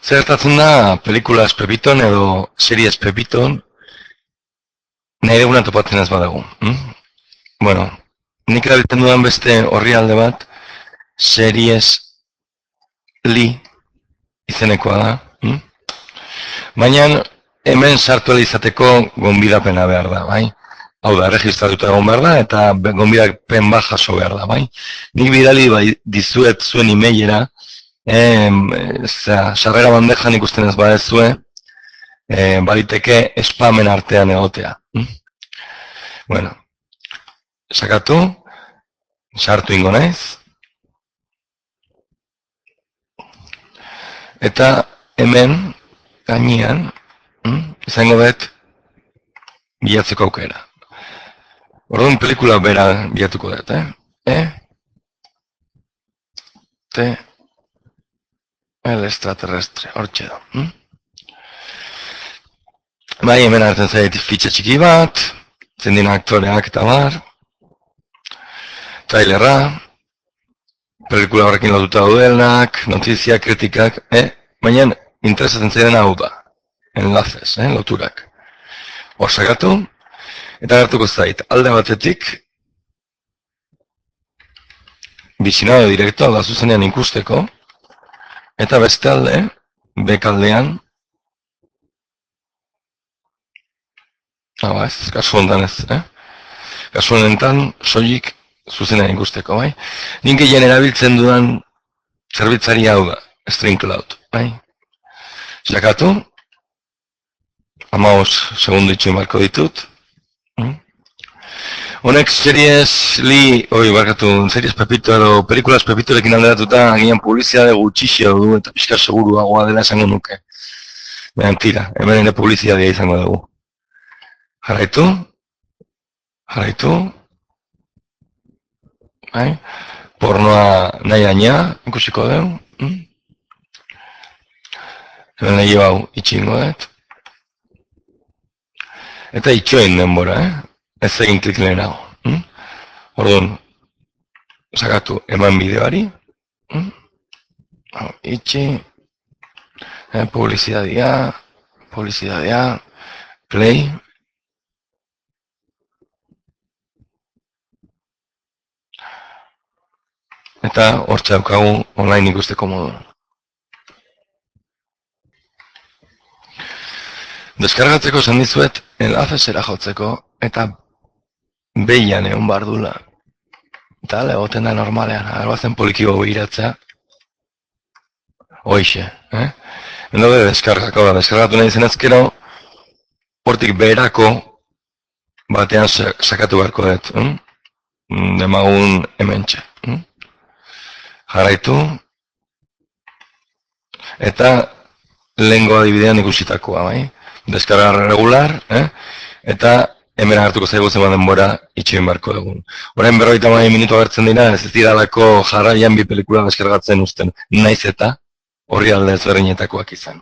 Zertatzen da, pelikulas Pepiton edo series Pepiton, nahi duguna topatzen ez badago. Bueno, nik erabiltzen dudan beste orrialde bat, series li izenekoa da. Baina hemen sartu izateko gonbidapena behar da, bai? Hau da, registratuta egon behar da, eta gonbidapen bat jaso behar da, bai? Nik bidali dizuet zuen emailera, sarrera bandejan ikusten ez badezue, baliteke spamen artean egotea. Bueno, sakatu, sartu ingo naiz, eta hemen, gainean, izango dut bilatzeko aukera. Orduan pelikula bera bilatuko dut, El extraterrestre, hortxe da. Bai, hemen hartzen zait fitxa txiki bat, zendin aktoreak eta bar, trailerra, pelikula horrekin lotuta daudenak, notizia, kritikak, baina interesatzen zaidan hau da, enlaces, loturak. Hor sagatu, eta hartuko zait, alde batetik, bizionado direktoa da zuzenean ikusteko, eta beste alde, bekaldean, ez, kasu honetan ez, kasu honetan, soilik zuzenean ikusteko, bai? Nik gehien erabiltzen dudan zerbitzari hau da, StreamCloud, bai? Sakatu, 15 segundu itxuen marko ditut. Honek series Pepito edo pelikulas Pepitorekin alderatuta agian publizitate gutxixea du eta pixka seguruagoa dela esango nuke. Baina tira, hemen ere publizitatea izango dugu. Jarraitu. Pornoa nahi gaina, ikusiko dugu. Hemen lehio hau itxingo dut. Eta itxoin denbora, ez egin klik lehenago. Orduan, sakatu eman bideoari. Itxi. Publizitatea. Play. Eta hortxe daukagu online ikusteko modu. Deskargatzeko esan dizuet, enlacesera jotzeko, eta behian egon behar dula. Eta egoten da normalean, albazen polikibo behiratzea. Hoixe, Endo deskargatu nahi zenezkero, hortik beherako batean sakatu beharko dut. Demagun hementxe. Jarraitu. Eta lehengo adibidean ikusitakoa, bai? Deskarga regular, eta hemen hartuko zaigu zenbat denbora itxoin beharko dugun. Orain 52 minutu agertzen dira, ez diralako jarraian bi pelikula deskargatzen uzten, naiz eta orrialde ezberdinetakoak izan.